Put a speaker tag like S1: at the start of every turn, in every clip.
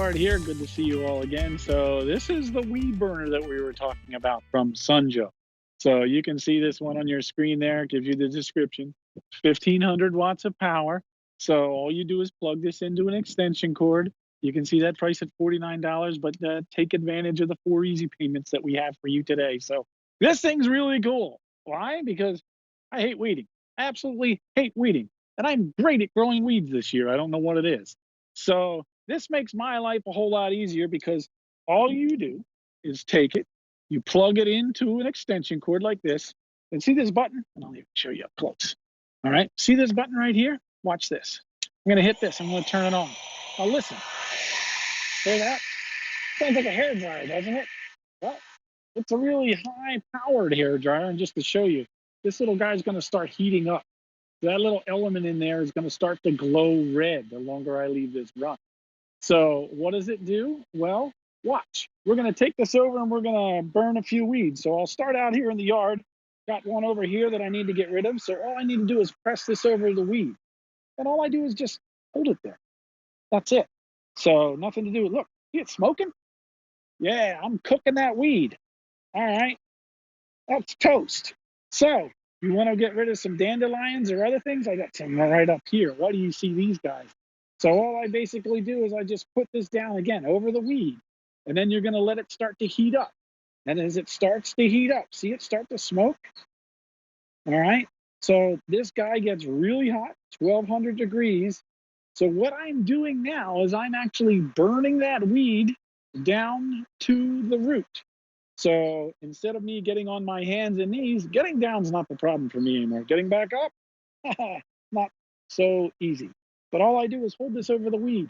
S1: yard here. Good to see you all again. So this is the weed burner that we were talking about from Sun Joe. So you can see this one on your screen there. It gives you the description. 1,500 watts of power. So all you do is plug this into an extension cord. You can see that price at $49, but take advantage of the 4 easy payments that we have for you today. So this thing's really cool. Why? Because I hate weeding. I absolutely hate weeding. And I'm great at growing weeds this year. I don't know what it is. So this makes my life a whole lot easier because all you do is take it, you plug it into an extension cord like this, and see this button? And I'll even show you up close. All right, see this button right here? Watch this. I'm gonna hit this, I'm gonna turn it on. Now listen, hear that? Sounds like a hair dryer, doesn't it? Well, it's a really high powered hair dryer, and just to show you, this little guy's gonna start heating up. That little element in there is gonna start to glow red the longer I leave this run. So what does it do? Well, watch. We're going to take this over and we're going to burn a few weeds. So I'll start out here in the yard. Got one over here that I need to get rid of. So all I need to do is press this over the weed. And all I do is just hold it there. That's it. So nothing to do. Look, see it smoking? Yeah, I'm cooking that weed. All right, that's toast. So you want to get rid of some dandelions or other things? I got some right up here. Why do you see these guys? So all I basically do is I just put this down again over the weed, and then you're gonna let it start to heat up. And as it starts to heat up, see it start to smoke? All right, so this guy gets really hot, 1,200 degrees. So what I'm doing now is I'm actually burning that weed down to the root. So instead of me getting on my hands and knees, getting down's not the problem for me anymore. Getting back up, not so easy. But all I do is hold this over the weed.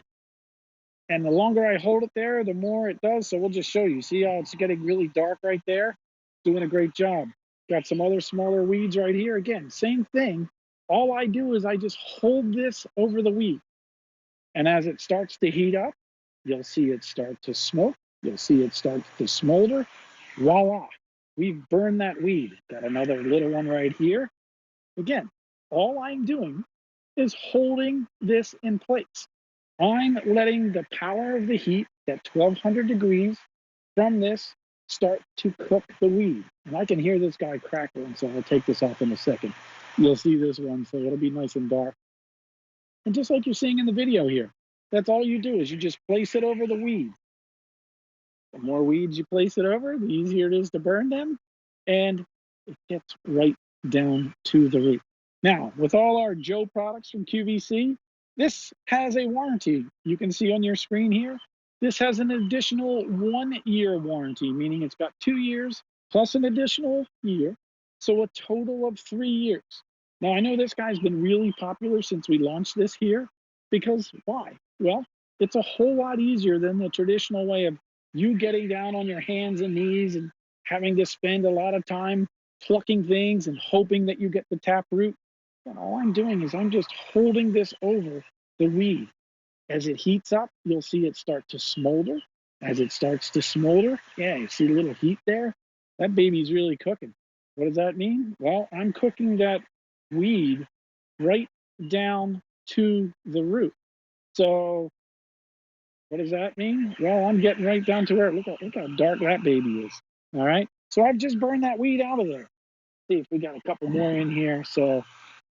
S1: And the longer I hold it there, the more it does. So we'll just show you. See how it's getting really dark right there? Doing a great job. Got some other smaller weeds right here. Again, same thing. All I do is I just hold this over the weed. And as it starts to heat up, you'll see it start to smoke. You'll see it start to smolder. Voila, we've burned that weed. Got another little one right here. Again, all I'm doing is holding this in place. I'm letting the power of the heat at 1,200 degrees from this start to cook the weed. And I can hear this guy crackling, so I'll take this off in a second. You'll see this one, so it'll be nice and dark. And just like you're seeing in the video here, that's all you do is you just place it over the weed. The more weeds you place it over, the easier it is to burn them, and it gets right down to the root. Now, with all our Joe products from QVC, this has a warranty. You can see on your screen here, this has an additional 1-year warranty, meaning it's got 2 years plus an additional year, so a total of 3 years. Now, I know this guy's been really popular since we launched this here, because why? Well, it's a whole lot easier than the traditional way of you getting down on your hands and knees and having to spend a lot of time plucking things and hoping that you get the tap root. And all I'm doing is I'm just holding this over the weed. As it heats up, you'll see it start to smolder. As it starts to smolder, yeah, you see a little heat there? That baby's really cooking. What does that mean? Well, I'm cooking that weed right down to the root. So what does that mean? Well, I'm getting right down to where, look how dark that baby is. All right. So I've just burned that weed out of there. See if we got a couple more in here. So,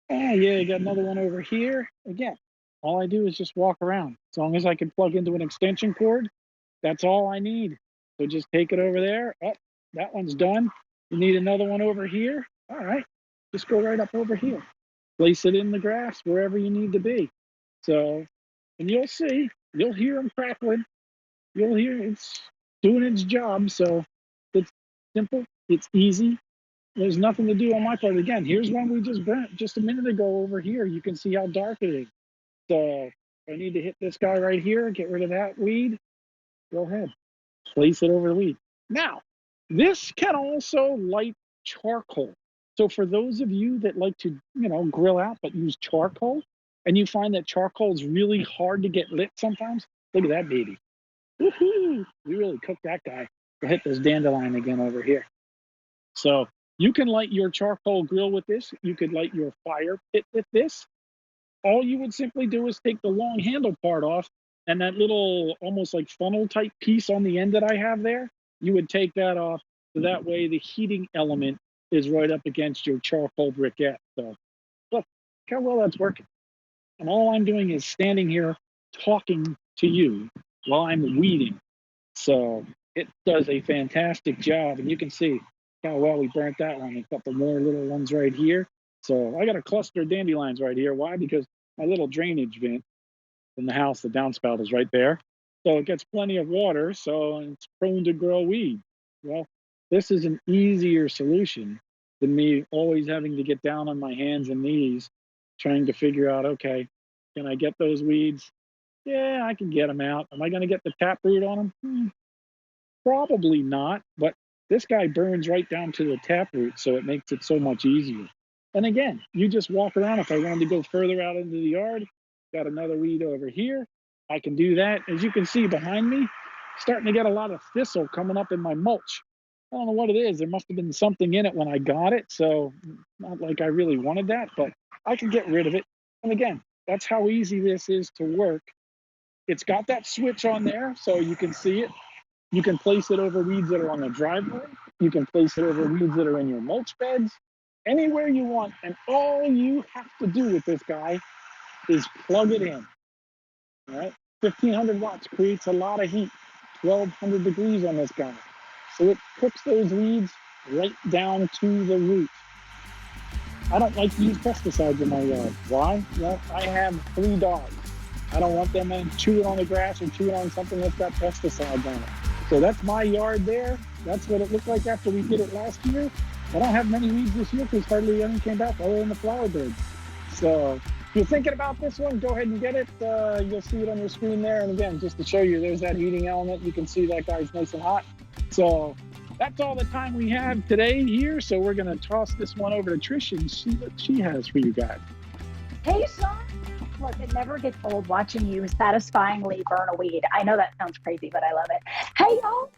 S1: yeah, you got another one over here. Again, all I do is just walk around. As long as I can plug into an extension cord, that's all I need. So just take it over there. Oh, that one's done. You need another one over here. All right. Just go right up over here. Place it in the grass wherever you need to be. So, and you'll see, you'll hear them crackling. You'll hear it's doing its job. So it's simple, it's easy. There's nothing to do on my part. Again, here's one we just burnt just a minute ago over here. You can see how dark it is. So I need to hit this guy right here, get rid of that weed. Go ahead, place it over the weed. Now, this can also light charcoal. So for those of you that like to, grill out but use charcoal, and you find that charcoal is really hard to get lit sometimes, look at that baby. Woohoo! We really cooked that guy. We'll hit this dandelion again over here. So you can light your charcoal grill with this. You could light your fire pit with this. All you would simply do is take the long handle part off And that little almost like funnel type piece on the end that I have there, you would take that off. So that way the heating element is right up against your charcoal briquette. So look how well that's working. And all I'm doing is standing here talking to you while I'm weeding. So it does a fantastic job. And you can see how well we burnt that one. A couple more little ones right here. So I got a cluster of dandelions right here. Why? Because my little drainage vent in the house, the downspout is right there. So it gets plenty of water, so it's prone to grow weed. Well, this is an easier solution than me always having to get down on my hands and knees trying to figure out, okay, can I get those weeds? Yeah, I can get them out. Am I going to get the taproot on them? Probably not, but this guy burns right down to the taproot, so it makes it so much easier. And again, you just walk around. If I wanted to go further out into the yard, got another weed over here. I can do that. As you can see behind me, starting to get a lot of thistle coming up in my mulch. I don't know what it is. There must have been something in it when I got it, so not like I really wanted that, but I can get rid of it. And again, that's how easy this is to work. It's got that switch on there, so you can see it. You can place it over weeds that are on the driveway. You can place it over weeds that are in your mulch beds, anywhere you want. And all you have to do with this guy is plug it in. All right, 1500 watts creates a lot of heat, 1200 degrees on this guy. So it cooks those weeds right down to the root. I don't like to use pesticides in my yard. Why? Well, I have 3 dogs. I don't want them chewing on the grass or chewing on something that's got pesticides on it. So that's my yard there. That's what it looked like after we did it last year. I don't have many weeds this year because hardly any came back other than the flower beds. So if you're thinking about this one, go ahead and get it. You'll see it on your screen there. And again, just to show you, there's that heating element. You can see that guy's nice and hot. So that's all the time we have today here. So we're going to toss this one over to Trish and see what she has for you guys.
S2: Hey, Sean. Look, it never gets old watching you satisfyingly burn a weed. I know that sounds crazy, but I love it. Hey, y'all.